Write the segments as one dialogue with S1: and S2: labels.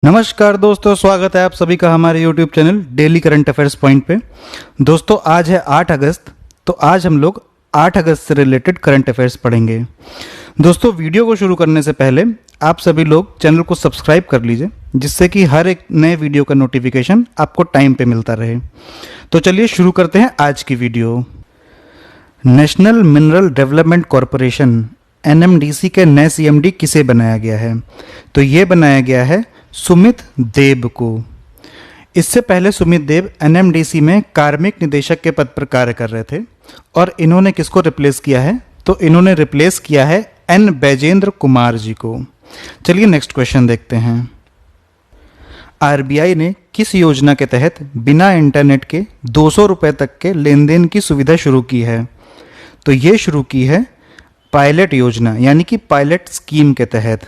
S1: नमस्कार दोस्तों, स्वागत है आप सभी का हमारे YouTube channel daily current affairs point पे। दोस्तों आज है 8 अगस्त, तो आज हम लोग 8 अगस्त से रिलेटेड करंट अफेयर्स पढ़ेंगे। दोस्तों वीडियो को शुरू करने से पहले आप सभी लोग चैनल को सब्सक्राइब कर लीजिए, जिससे कि हर एक नए वीडियो का नोटिफिकेशन आपको टाइम पे मिलता रहे। तो चलिए शुरू करते हैं आज की video. National mineral development corporation NMDC के नए CMD किसे बनाया गया है? तो ये बनाया गया है सुमित देब को। इससे पहले सुमित देब NMDC में कार्मिक निदेशक के पद पर कार्य कर रहे थे और इन्होंने किसको रिप्लेस किया है? तो इन्होंने रिप्लेस किया है N बैजेंद्र कुमार जी को। चलिए नेक्स्ट क्वेश्चन देखते हैं। RBI ने किस योजना के तहत बिना इंटरनेट के 200 रुपये तक के लेन देन की सुविधा शुरू की है? तो ये शुरू की है पायलट योजना यानी कि पायलट स्कीम के तहत।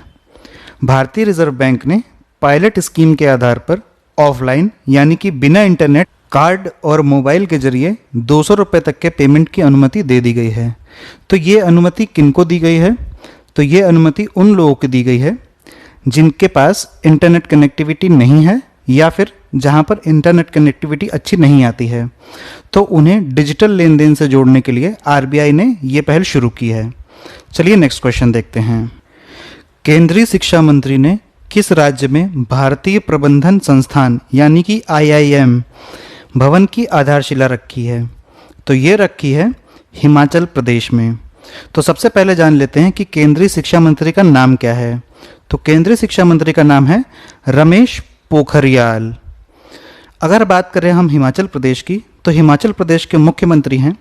S1: भारतीय रिजर्व बैंक ने पायलट स्कीम के आधार पर ऑफलाइन यानी कि बिना इंटरनेट, कार्ड और मोबाइल के जरिए 200 रुपये तक के पेमेंट की अनुमति दे दी गई है। तो ये अनुमति किनको दी गई है? तो ये अनुमति उन लोगों को दी गई है जिनके पास इंटरनेट कनेक्टिविटी नहीं है या फिर जहां पर इंटरनेट कनेक्टिविटी अच्छी नहीं आती है, तो उन्हें डिजिटल लेन देन से जोड़ने के लिए RBI ने ये पहल शुरू की है। चलिए नेक्स्ट क्वेश्चन देखते हैं। केंद्रीय शिक्षा मंत्री ने किस राज्य में भारतीय प्रबंधन संस्थान यानी कि IIM भवन की आधारशिला रखी है? तो ये रखी है हिमाचल प्रदेश में। तो सबसे पहले जान लेते हैं कि केंद्रीय शिक्षा मंत्री का नाम क्या है। तो केंद्रीय शिक्षा मंत्री का नाम है रमेश पोखरियाल। अगर बात करें हम हिमाचल प्रदेश की, तो हिमाचल प्रदेश के मुख्यमंत्री हैं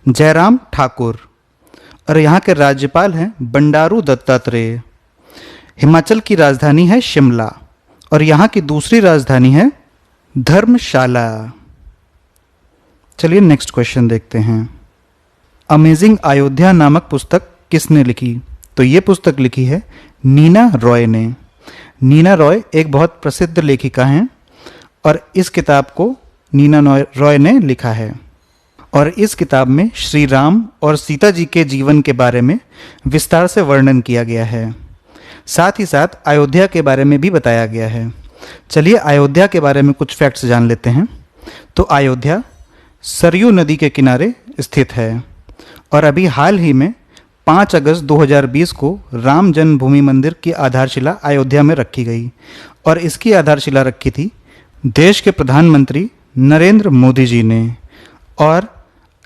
S1: जयराम ठाकुर और यहाँ के राज्यपाल हैं बंडारू दत्तात्रेय। हिमाचल की राजधानी है शिमला और यहाँ की दूसरी राजधानी है धर्मशाला। चलिए नेक्स्ट क्वेश्चन देखते हैं। अमेजिंग अयोध्या नामक पुस्तक किसने लिखी? तो ये पुस्तक लिखी है नीना रॉय ने। नीना रॉय एक बहुत प्रसिद्ध लेखिका हैं और इस किताब को नीना रॉय ने लिखा है। और इस किताब में श्री राम और सीता जी के जीवन के बारे में विस्तार से वर्णन किया गया है। साथ ही साथ अयोध्या के बारे में भी बताया गया है। चलिए अयोध्या के बारे में कुछ फैक्ट्स जान लेते हैं। तो अयोध्या सरयू नदी के किनारे स्थित है और अभी हाल ही में 5 अगस्त 2020 को राम जन्मभूमि मंदिर की आधारशिला अयोध्या में रखी गई और इसकी आधारशिला रखी थी देश के प्रधानमंत्री नरेंद्र मोदी जी ने। और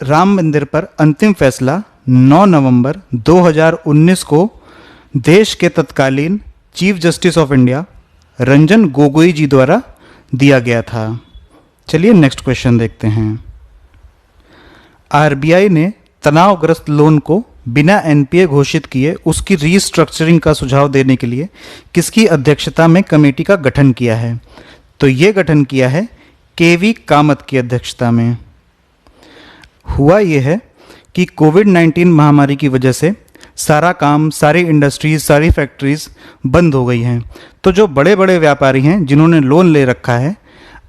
S1: राम मंदिर पर अंतिम फैसला 9 नवंबर 2019 को देश के तत्कालीन chief justice of India Ranjan Gogoi ji द्वारा दिया गया था। चलिए नेक्स्ट क्वेश्चन देखते हैं। RBI ने तनावग्रस्त लोन को बिना NPA घोषित किए उसकी रीस्ट्रक्चरिंग का सुझाव देने के लिए किसकी अध्यक्षता में कमेटी का गठन किया है? तो ये गठन किया है KV कामत की अध्यक्षता में। हुआ ये है कि कोविड-19 महामारी की वजह से सारा काम, सारी इंडस्ट्रीज, सारी फैक्ट्रीज बंद हो गई हैं। तो जो बड़े बड़े व्यापारी हैं जिन्होंने लोन ले रखा है,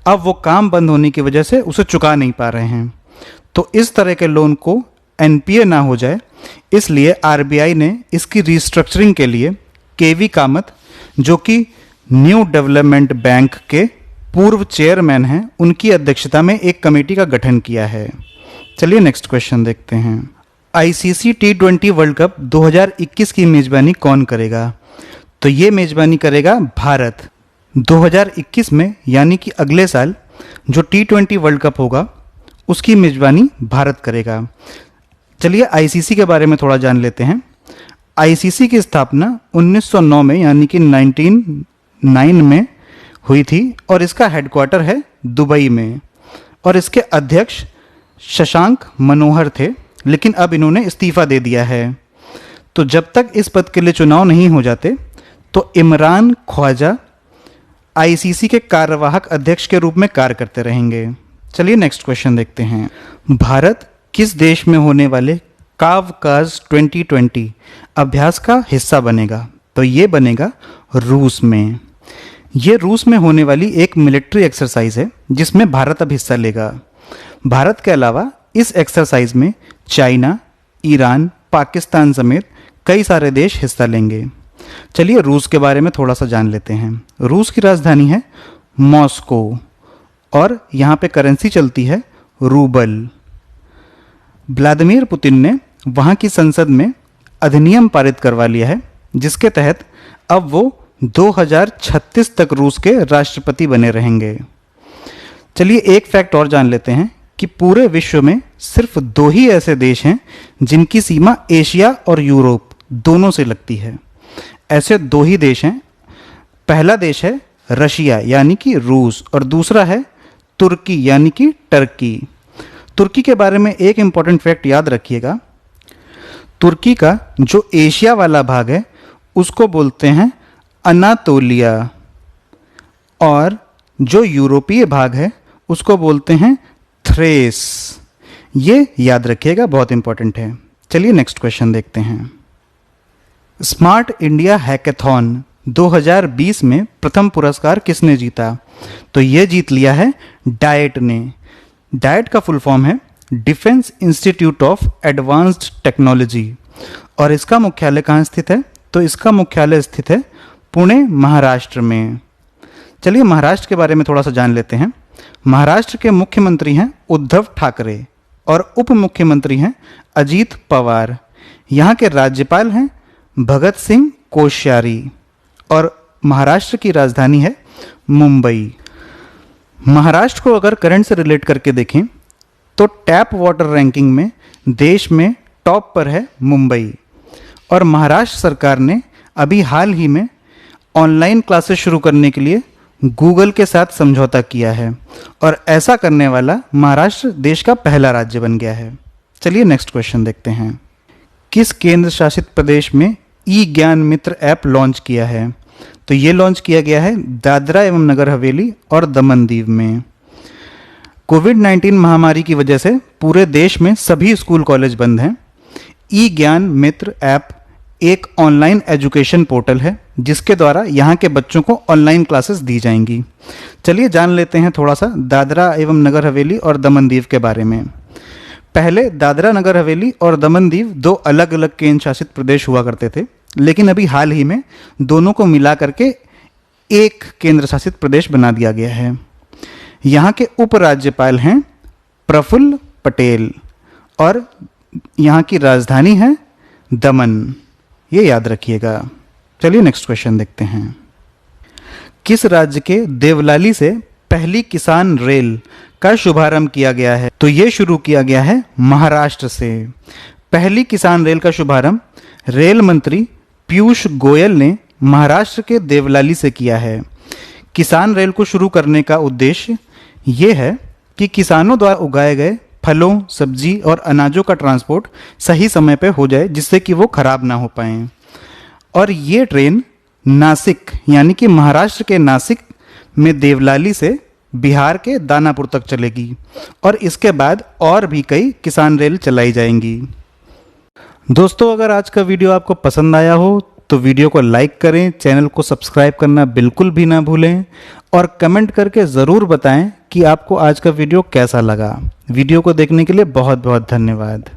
S1: अब वो काम बंद होने की वजह से उसे चुका नहीं पा रहे हैं। तो इस तरह के लोन को NPA ना हो जाए, इसलिए RBI ने इसकी रीस्ट्रक्चरिंग के लिए KV कामत, जो कि न्यू डेवलपमेंट बैंक के पूर्व चेयरमैन हैं, उनकी अध्यक्षता में एक कमेटी का गठन किया है। चलिए नेक्स्ट क्वेश्चन देखते हैं। ICC T20 वर्ल्ड कप 2021 की मेज़बानी कौन करेगा? तो ये मेज़बानी करेगा भारत। 2021 में यानी कि अगले साल जो T20 वर्ल्ड कप होगा उसकी मेज़बानी भारत करेगा। चलिए ICC के बारे में थोड़ा जान लेते हैं। ICC की स्थापना 1909 में यानी कि 1909 में हुई थी और इसका हेडक्वार्टर है दुबई में और इसके अध्यक्ष शशांक मनोहर थे, लेकिन अब इन्होंने इस्तीफा दे दिया है। तो जब तक इस पद के लिए चुनाव नहीं हो जाते तो इमरान ख्वाजा ICC के कार्यवाहक अध्यक्ष के रूप में कार्य करते रहेंगे। चलिए नेक्स्ट क्वेश्चन देखते हैं। भारत किस देश में होने वाले कावकाज 2020 अभ्यास का हिस्सा बनेगा? तो ये बनेगा रूस में। ये रूस में होने वाली एक मिलिट्री एक्सरसाइज है जिसमें भारत अब हिस्सा लेगा। भारत के अलावा इस एक्सरसाइज में चाइना, ईरान, पाकिस्तान समेत कई सारे देश हिस्सा लेंगे। चलिए रूस के बारे में थोड़ा सा जान लेते हैं। रूस की राजधानी है मॉस्को और यहाँ पे करेंसी चलती है रूबल। व्लादिमीर पुतिन ने वहाँ की संसद में अधिनियम पारित करवा लिया है जिसके तहत अब वो 2036 तक रूस के राष्ट्रपति बने रहेंगे। चलिए एक फैक्ट और जान लेते हैं कि पूरे विश्व में सिर्फ 2 ही ऐसे देश हैं जिनकी सीमा एशिया और यूरोप दोनों से लगती है। ऐसे 2 ही देश हैं। पहला देश है रशिया यानी कि रूस और दूसरा है तुर्की यानी कि टर्की। तुर्की के बारे में एक इम्पॉर्टेंट फैक्ट याद रखिएगा। तुर्की का जो एशिया वाला भाग है उसको बोलते हैं अनातोलिया और जो यूरोपीय भाग है उसको बोलते हैं थ्रेस। ये याद रखिएगा, बहुत इंपॉर्टेंट है। चलिए नेक्स्ट क्वेश्चन देखते हैं। स्मार्ट इंडिया हैकेथॉन 2020 में प्रथम पुरस्कार किसने जीता? तो ये जीत लिया है डाइट ने। डाइट का फुल फॉर्म है defence institute of advanced technology और इसका मुख्यालय कहाँ स्थित है? तो इसका मुख्यालय स्थित है पुणे महाराष्ट्र में। चलिए महाराष्ट्र के बारे में थोड़ा सा जान लेते हैं। महाराष्ट्र के मुख्यमंत्री हैं उद्धव ठाकरे और उप मुख्यमंत्री हैं अजीत पवार। यहाँ के राज्यपाल हैं भगत सिंह कोश्यारी और महाराष्ट्र की राजधानी है मुंबई। महाराष्ट्र को अगर करंट से रिलेट करके देखें तो टैप वाटर रैंकिंग में देश में टॉप पर है मुंबई। और महाराष्ट्र सरकार ने अभी हाल ही में ऑनलाइन क्लासेस शुरू करने के लिए गूगल के साथ समझौता किया है और ऐसा करने वाला महाराष्ट्र देश का पहला राज्य बन गया है। चलिए नेक्स्ट क्वेश्चन देखते हैं। किस केंद्र शासित प्रदेश में ई ज्ञान मित्र ऐप लॉन्च किया है? तो ये लॉन्च किया गया है दादरा एवं नगर हवेली और दमन दीव में। कोविड-19 महामारी की वजह से पूरे देश में सभी स्कूल कॉलेज बंद हैं। ई ज्ञान मित्र ऐप एक ऑनलाइन एजुकेशन पोर्टल है जिसके द्वारा यहाँ के बच्चों को ऑनलाइन क्लासेस दी जाएंगी। चलिए जान लेते हैं थोड़ा सा दादरा एवं नगर हवेली और दमन दीव के बारे में। पहले दादरा नगर हवेली और दमन दीव 2 अलग अलग केंद्र शासित प्रदेश हुआ करते थे, लेकिन अभी हाल ही में दोनों को मिला करके एक केंद्र शासित प्रदेश बना दिया गया है। यहाँ के उपराज्यपाल हैं प्रफुल्ल पटेल और यहाँ की राजधानी है दमन। ये याद रखिएगा। चलिए नेक्स्ट क्वेश्चन देखते हैं। किस राज्य के देवलाली से पहली किसान रेल का शुभारंभ किया गया है? तो ये शुरू किया गया है महाराष्ट्र से। पहली किसान रेल का शुभारंभ रेल मंत्री पीयूष गोयल ने महाराष्ट्र के देवलाली से किया है। किसान रेल को शुरू करने का उद्देश्य ये है कि किसानों द्वारा उगाए गए फलों, सब्जी और अनाजों का ट्रांसपोर्ट सही समय पे हो जाए जिससे कि वो खराब ना हो पाएं। और ये ट्रेन नासिक यानी कि महाराष्ट्र के नासिक में देवलाली से बिहार के दानापुर तक चलेगी और इसके बाद और भी कई किसान रेल चलाई जाएंगी। दोस्तों अगर आज का वीडियो आपको पसंद आया हो तो वीडियो को लाइक करें, चैनल को सब्सक्राइब करना बिल्कुल भी ना भूलें और कमेंट करके ज़रूर बताएं कि आपको आज का वीडियो कैसा लगा। वीडियो को देखने के लिए बहुत बहुत धन्यवाद।